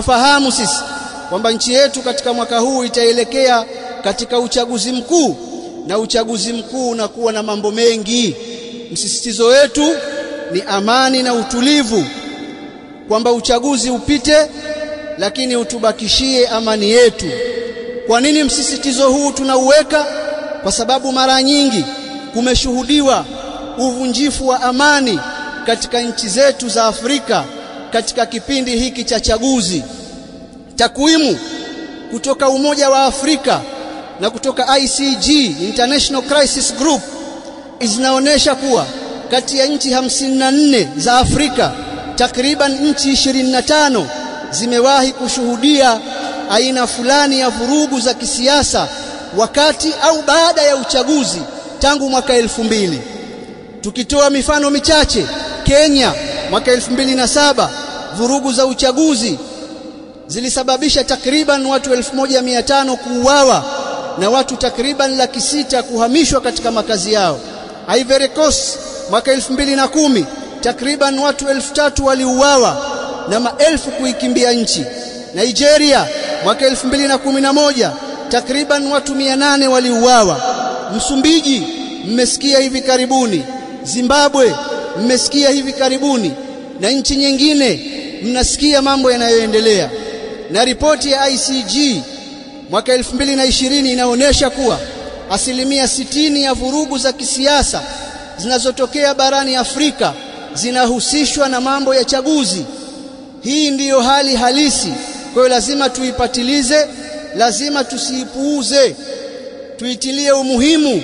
Nafahamu sisi kwamba nchi yetu katika mwaka huu itaelekea katika uchaguzi mkuu, na uchaguzi mkuu unakuwa na mambo mengi. Msisitizo wetu ni amani na utulivu, kwamba uchaguzi upite lakini utubakishie amani yetu. Kwa nini msisitizo huu tunauweka? Kwa sababu mara nyingi kumeshuhudiwa uvunjifu wa amani katika nchi zetu za Afrika katika kipindi hiki cha chaguzi. Takwimu kutoka Umoja wa Afrika na kutoka ICG, International Crisis Group, zinaonesha kuwa kati ya nchi 54 za Afrika, takriban nchi 25 zimewahi kushuhudia aina fulani ya vurugu za kisiasa wakati au baada ya uchaguzi tangu mwaka 2000. Tukitoa mifano michache, Kenya mwaka 2007 vurugu za uchaguzi zilisababisha takriban watu 1500 kuuawa na watu takriban 600,000 kuhamishwa katika makazi yao. Ivory Coast mwaka 2010 takriban watu 3000 waliuawa na maelfu kuikimbia nchi. Nigeria mwaka 2011 takriban watu 800 waliuawa. Msumbiji mmesikia hivi karibuni, Zimbabwe mmesikia hivi karibuni, na nchi nyingine mnasikia mambo yanayoendelea. Na ripoti ya ICG mwaka 2020 inaonyesha kuwa 60% ya vurugu za kisiasa zinazotokea barani Afrika zinahusishwa na mambo ya chaguzi. Hii ndiyo hali halisi, kwa hiyo lazima tuipatilize, lazima tusiipuuze, tuitilie umuhimu.